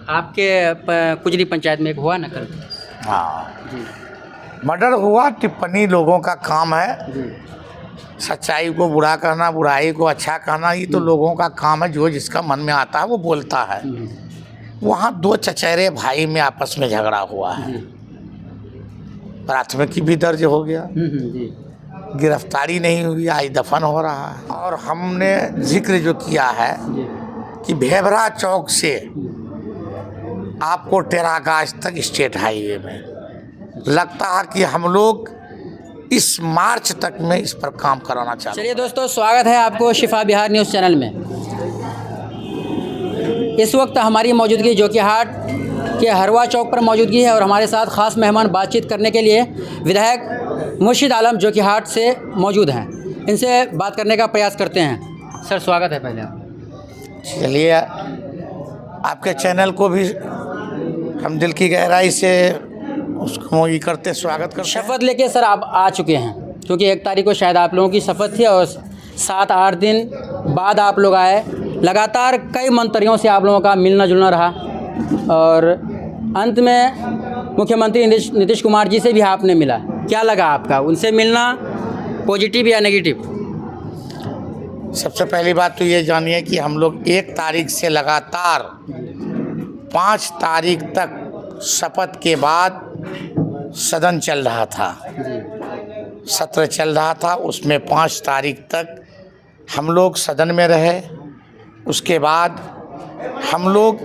आपके कुजरी पंचायत में एक हुआ ना कल? हाँ जी मर्डर हुआ। टिप्पणी लोगों का काम है, जी सच्चाई को बुरा कहना, बुराई को अच्छा कहना, ये तो लोगों का काम है। जो जिसका मन में आता है वो बोलता है। वहाँ दो चचेरे भाई में आपस में झगड़ा हुआ है। जी प्राथमिकी भी दर्ज हो गया, जी गिरफ्तारी नहीं हुई, आज दफन हो रहा है। और हमने जिक्र जो किया है जी कि भेभरा चौक से आपको टेरागाज तक स्टेट हाईवे में लगता है कि हम लोग इस मार्च तक में इस पर काम कराना चाहते हैं। चलिए दोस्तों, स्वागत है आपको शिफा बिहार न्यूज़ चैनल में। इस वक्त हमारी मौजूदगी जोकीहाट के हरवा चौक पर मौजूदगी है और हमारे साथ ख़ास मेहमान बातचीत करने के लिए विधायक मुर्शिद आलम जोकीहाट से मौजूद हैं। इनसे बात करने का प्रयास करते हैं। सर स्वागत है पहले आप। चलिए, आपके चैनल को भी हम दिल की गहराई से उसको ये करते स्वागत करते हैं। शपथ लेके सर आप आ चुके हैं, क्योंकि 1 तारीख को शायद आप लोगों की शपथ थी और 7-8 दिन बाद आप लोग आए। लगातार कई मंत्रियों से आप लोगों का मिलना जुलना रहा और अंत में मुख्यमंत्री नीतीश कुमार जी से भी आपने मिला। क्या लगा आपका उनसे मिलना, पॉजिटिव या नेगेटिव? सबसे पहली बात तो ये जानिए कि हम लोग 1 तारीख से लगातार 5 तारीख तक शपथ के बाद सदन चल रहा था, सत्र चल रहा था। उसमें 5 तारीख तक हम लोग सदन में रहे। उसके बाद हम लोग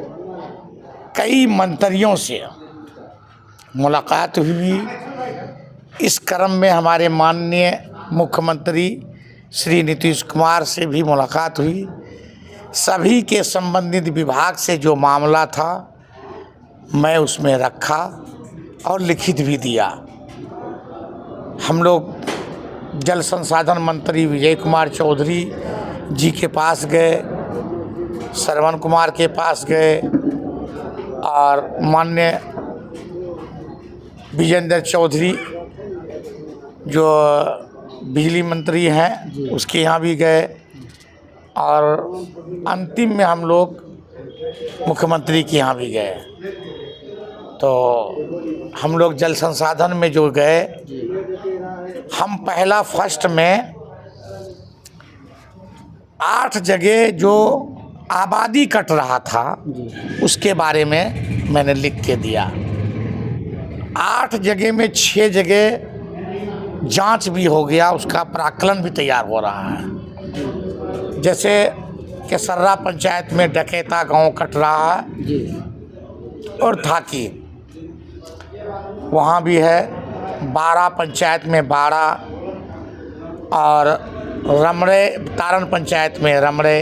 कई मंत्रियों से मुलाकात हुई। इस क्रम में हमारे माननीय मुख्यमंत्री श्री नीतीश कुमार से भी मुलाकात हुई। सभी के संबंधित विभाग से जो मामला था मैं उसमें रखा और लिखित भी दिया। हम लोग जल संसाधन मंत्री विजय कुमार चौधरी जी के पास गए, श्रवण कुमार के पास गए और माननीय विजेंद्र चौधरी जो बिजली मंत्री हैं उसके यहाँ भी गए और अंतिम में हम लोग मुख्यमंत्री के यहाँ भी गए। तो हम लोग जल संसाधन में जो गए, हम पहला फर्स्ट में 8 जगह जो आबादी कट रहा था उसके बारे में मैंने लिख के दिया। 8 जगह में 6 जगह जांच भी हो गया, उसका प्राक्कलन भी तैयार हो रहा है। जैसे केसर्रा पंचायत में डकेता गांव कट रहा है और थाकी वहाँ भी है। 12 पंचायत में 12 और रमड़े तारण पंचायत में रमड़े,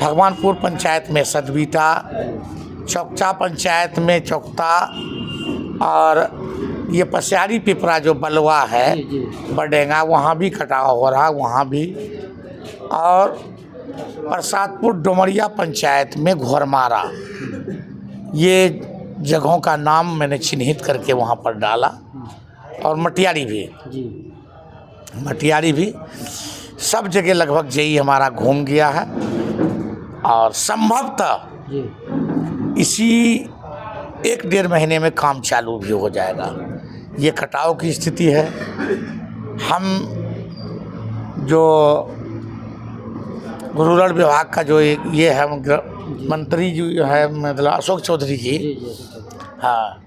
भगवानपुर पंचायत में सदबीटा, चौकचा पंचायत में चौकता और ये पसियारी पिपरा जो बलवा है बडेंगा वहाँ भी कटाव हो रहा, वहाँ भी। और प्रसादपुर डोमरिया पंचायत में घोरमारा, ये जगहों का नाम मैंने चिन्हित करके वहाँ पर डाला। और मटियारी भी सब जगह लगभग यही हमारा घूम गया है और संभवतः इसी 1-1.5 महीने में काम चालू भी हो जाएगा। ये कटाव की स्थिति है। हम जो रूरल विभाग का जो ये है मंत्री जो है मतलब अशोक चौधरी जी, हाँ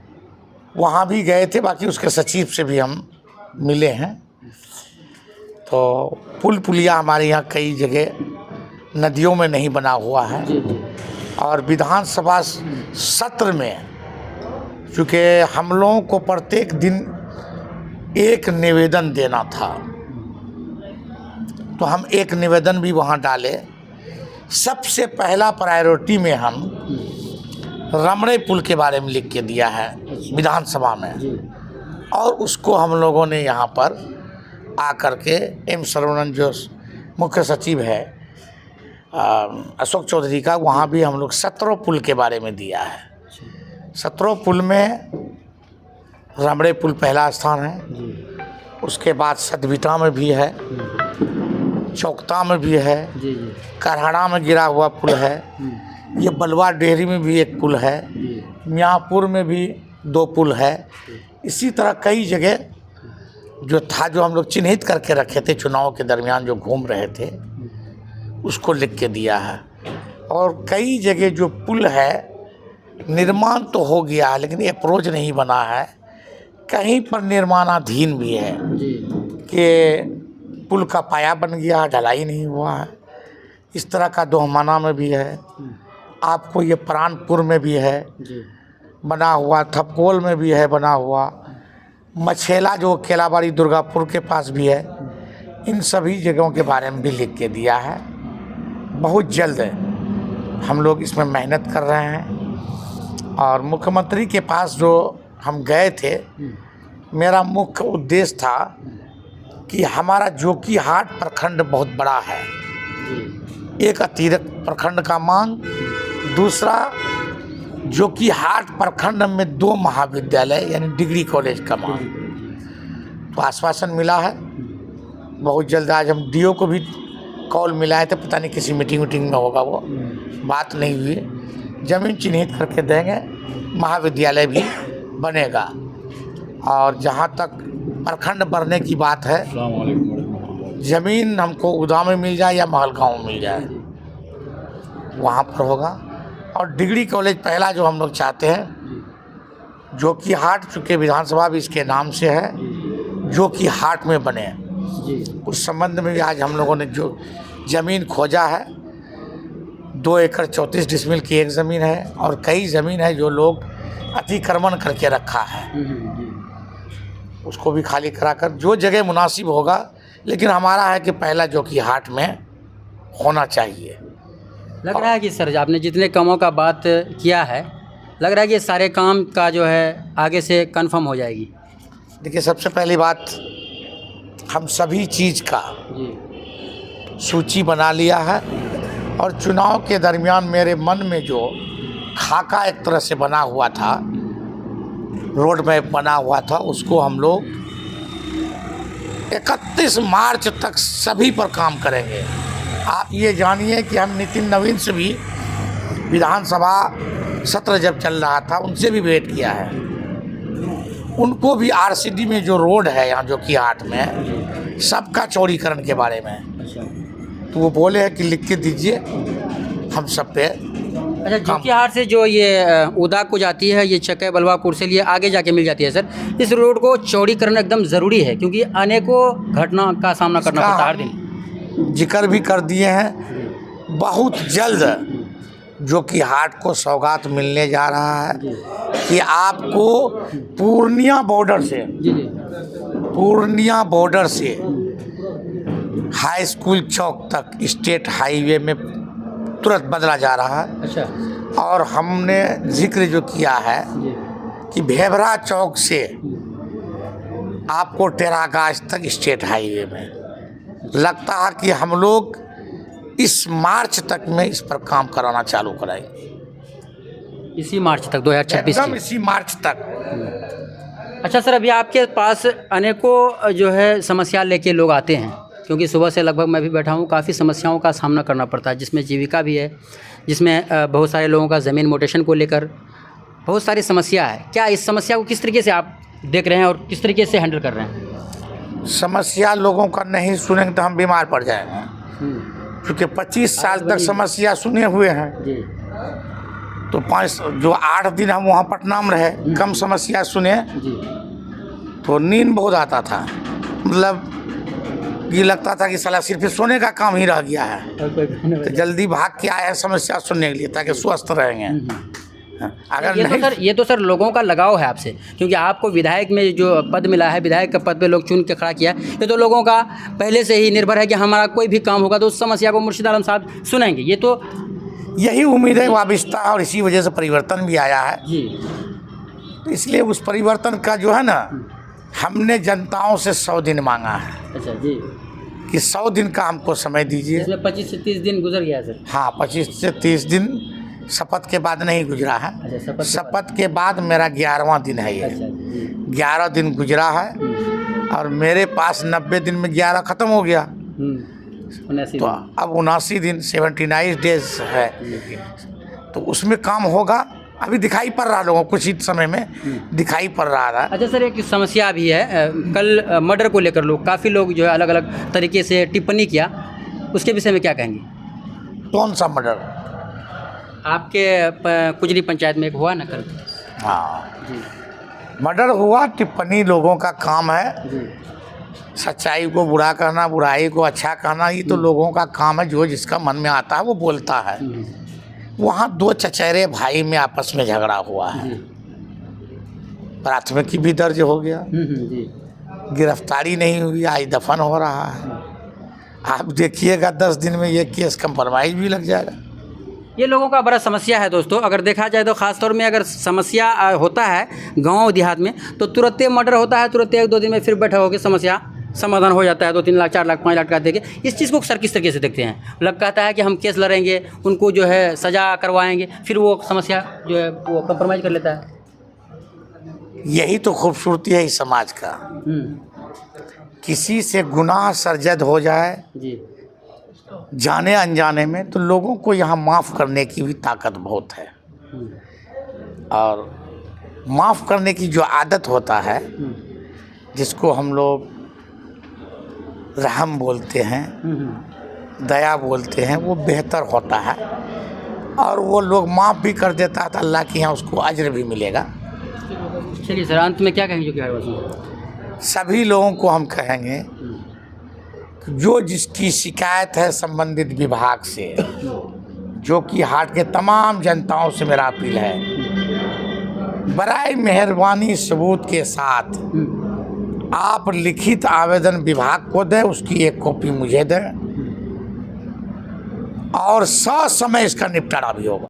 वहाँ भी गए थे। बाकी उसके सचिव से भी हम मिले हैं। तो पुल पुलिया हमारे यहाँ कई जगह नदियों में नहीं बना हुआ है। और विधानसभा सत्र में चूँकि हम लोगों को प्रत्येक दिन एक निवेदन देना था, तो हम एक निवेदन भी वहाँ डाले। सबसे पहला प्रायोरिटी में हम रमड़े पुल के बारे में लिख के दिया है विधानसभा में, और उसको हम लोगों ने यहाँ पर आकर के एम सरवणन जो मुख्य सचिव है अशोक चौधरी का, वहाँ भी हम लोग 17 पुल के बारे में दिया है। 17 पुल में रमड़े पुल पहला स्थान है, उसके बाद सदबीटा में भी है, चौकता में भी है, करहड़ा में गिरा हुआ पुल है, ये बलवा डेहरी में भी एक पुल है, मियांपुर में भी 2 पुल है। इसी तरह कई जगह जो था, जो हम लोग चिन्हित करके रखे थे चुनाव के दरमियान जो घूम रहे थे, उसको लिख के दिया है। और कई जगह जो पुल है निर्माण तो हो गया है लेकिन अप्रोच नहीं बना है, कहीं पर निर्माणाधीन भी है कि पुल का पाया बन गया, ढलाई नहीं हुआ है। इस तरह का दोहमाना में भी है, आपको ये प्राणपुर में भी है बना हुआ, थपकोल में भी है बना हुआ, मछेला जो केलाबाड़ी दुर्गापुर के पास भी है। इन सभी जगहों के बारे में भी लिख के दिया है। बहुत जल्द हम लोग इसमें मेहनत कर रहे हैं। और मुख्यमंत्री के पास जो हम गए थे, मेरा मुख्य उद्देश्य था कि हमारा जोकीहाट प्रखंड बहुत बड़ा है, एक अतिरिक्त प्रखंड का मांग, दूसरा जोकीहाट प्रखंड में 2 महाविद्यालय यानी डिग्री कॉलेज का मांग। तो आश्वासन मिला है बहुत जल्द। आज हम डीओ को भी कॉल मिलाए थे, पता नहीं किसी मीटिंग में होगा, वो बात नहीं हुई। ज़मीन चिन्हित करके देंगे, महाविद्यालय भी बनेगा। और जहाँ तक प्रखंड बढ़ने की बात है, ज़मीन हमको उदा में मिल जाए या महलगांव में मिल जाए, वहाँ पर होगा। और डिग्री कॉलेज पहला जो हम लोग चाहते हैं, जोकीहाट, चूँकि विधानसभा भी इसके नाम से है, जोकीहाट में बने। उस संबंध में भी आज हम लोगों ने जो ज़मीन खोजा है, 2 एकड़ 34 डिसमिल की एक ज़मीन है और कई ज़मीन है जो लोग अतिक्रमण करके रखा है, उसको भी खाली कराकर जो जगह मुनासिब होगा। लेकिन हमारा है कि पहला जोकीहाट में होना चाहिए। लग रहा है कि सर आपने जितने कामों का बात किया है, लग रहा है कि सारे काम का जो है आगे से कंफर्म हो जाएगी। देखिए, सबसे पहली बात, हम सभी चीज़ का सूची बना लिया है। और चुनाव के दरमियान मेरे मन में जो खाका एक तरह से बना हुआ था, रोड मैप बना हुआ था, उसको हम लोग 31 मार्च तक सभी पर काम करेंगे। आप ये जानिए कि हम नितिन नवीन से भी विधानसभा सत्र जब चल रहा था, उनसे भी भेंट किया है। उनको भी आरसीडी में जो रोड है यहाँ जोकीहाट में, सबका चौड़ीकरण के बारे में, तो वो बोले हैं कि लिख के दीजिए, हम सब पे। अच्छा, जोकीहाट से जो ये उदा को जाती है, ये चके बलवापुर से लिए आगे जाके मिल जाती है सर, इस रोड को चौड़ीकरण एकदम ज़रूरी है क्योंकि अनेकों घटना का सामना करना पड़ता है हर दिन। जिक्र भी कर दिए हैं। बहुत जल्द जोकीहाट को सौगात मिलने जा रहा है कि आपको पूर्णिया बॉर्डर से हाई स्कूल चौक तक स्टेट हाईवे में तुरंत बदला जा रहा है। अच्छा। और हमने जिक्र जो किया है कि भेबरा चौक से आपको टेरागाज तक स्टेट हाईवे में, लगता है कि हम लोग इस मार्च तक में इस पर काम कराना चालू कराएंगे। इसी मार्च तक 2026 एकदम इसी मार्च तक। अच्छा सर, अभी आपके पास अनेकों जो है समस्या लेके लोग आते हैं, क्योंकि सुबह से लगभग मैं भी बैठा हूँ, काफ़ी समस्याओं का सामना करना पड़ता है, जिसमें जीविका भी है, जिसमें बहुत सारे लोगों का ज़मीन मोटेशन को लेकर बहुत सारी समस्या है। क्या इस समस्या को किस तरीके से आप देख रहे हैं और किस तरीके से हैंडल कर रहे हैं? समस्या लोगों का नहीं सुनेंगे तो हम बीमार पड़ जाएंगे, क्योंकि 25 साल तक समस्या सुने हुए हैं। तो 8 दिन हम वहाँ पटना में रहे, कम समस्या सुने तो नींद बहुत आता था। मतलब ये लगता था कि साला सिर्फ सोने का काम ही रह गया है, तो जल्दी भाग के आए हैं समस्या सुनने के लिए ताकि स्वस्थ रहेंगे। अगर ये तो सर लोगों का लगाव है आपसे, क्योंकि आपको विधायक में जो पद मिला है, विधायक का पद पे लोग चुन के खड़ा किया, ये तो लोगों का पहले से ही निर्भर है कि हमारा कोई भी काम होगा तो उस समस्या को मुर्शिद आलम साहब सुनेंगे। ये तो यही उम्मीद है, वाबिस्ता, और इसी वजह से परिवर्तन भी आया है जी। तो इसलिए उस परिवर्तन का जो है ना, हमने जनताओं से 100 दिन मांगा है। अच्छा जी, कि 100 दिन का हमको समय दीजिए। इसमें 25 से 30 दिन गुजर गया सर। हाँ, 25 से 30 दिन शपथ के बाद नहीं गुजरा है। अच्छा, शपथ के बाद मेरा 11वां दिन है ये। अच्छा, 11 दिन गुजरा है और मेरे पास 90 दिन में 11 ख़त्म हो गया, तो अब 79 दिन 79 डेज है। तो उसमें काम होगा। अभी दिखाई पड़ रहा लोगों को, कुछ ही समय में दिखाई पड़ रहा था। अच्छा सर, एक समस्या भी है, कल मर्डर को लेकर लोग काफ़ी लोग जो है अलग अलग तरीके से टिप्पणी किया, उसके विषय में क्या कहेंगे? कौन सा मर्डर? आपके कुजरी पंचायत में एक हुआ ना कल। हाँ, जी मर्डर हुआ, टिप्पणी लोगों का काम है। जी सच्चाई को बुरा कहना, बुराई को अच्छा कहना, ये तो लोगों का काम है। जो जिसका मन में आता है वो बोलता है। वहाँ दो चचेरे भाई में आपस में झगड़ा हुआ है, प्राथमिकी भी दर्ज हो गया, जी गिरफ्तारी नहीं हुई, आज दफन हो रहा है। आप देखिएगा 10 दिन में ये केस कंप्रोमाइज भी लग जाएगा। ये लोगों का बड़ा समस्या है दोस्तों। अगर देखा जाए तो ख़ास तौर में अगर समस्या होता है गांव देहात में तो तुरंत मर्डर होता है, तुरंत 1-2 दिन में फिर बैठा होकर समस्या समाधान हो जाता है। 2-3 लाख 4 लाख 5 लाख का देके इस चीज़ को सर किस तरीके से देखते हैं? लग कहता है कि हम केस लड़ेंगे, उनको जो है सज़ा करवाएंगे, फिर वो समस्या जो है वो कंप्रोमाइज़ कर लेता है। यही तो खूबसूरती है इस समाज का। किसी से गुनाह सरजद हो जाए जी जाने अनजाने में, तो लोगों को यहाँ माफ़ करने की भी ताकत बहुत है। और माफ़ करने की जो आदत होता है, जिसको हम लोग रहम बोलते हैं, दया बोलते हैं, वो बेहतर होता है। और वो लोग माफ़ भी कर देता है तो अल्लाह के यहाँ उसको अज्र भी मिलेगा। चलिए सर, अंत में क्या कहेंगे बिहारवासियों? सभी लोगों को हम कहेंगे कि जो जिसकी शिकायत है संबंधित विभाग से, जो कि हाट के तमाम जनताओं से मेरा अपील है, बराए मेहरबानी सबूत के साथ आप लिखित आवेदन विभाग को दें, उसकी एक कॉपी मुझे दें और ससमय इसका निपटारा भी होगा।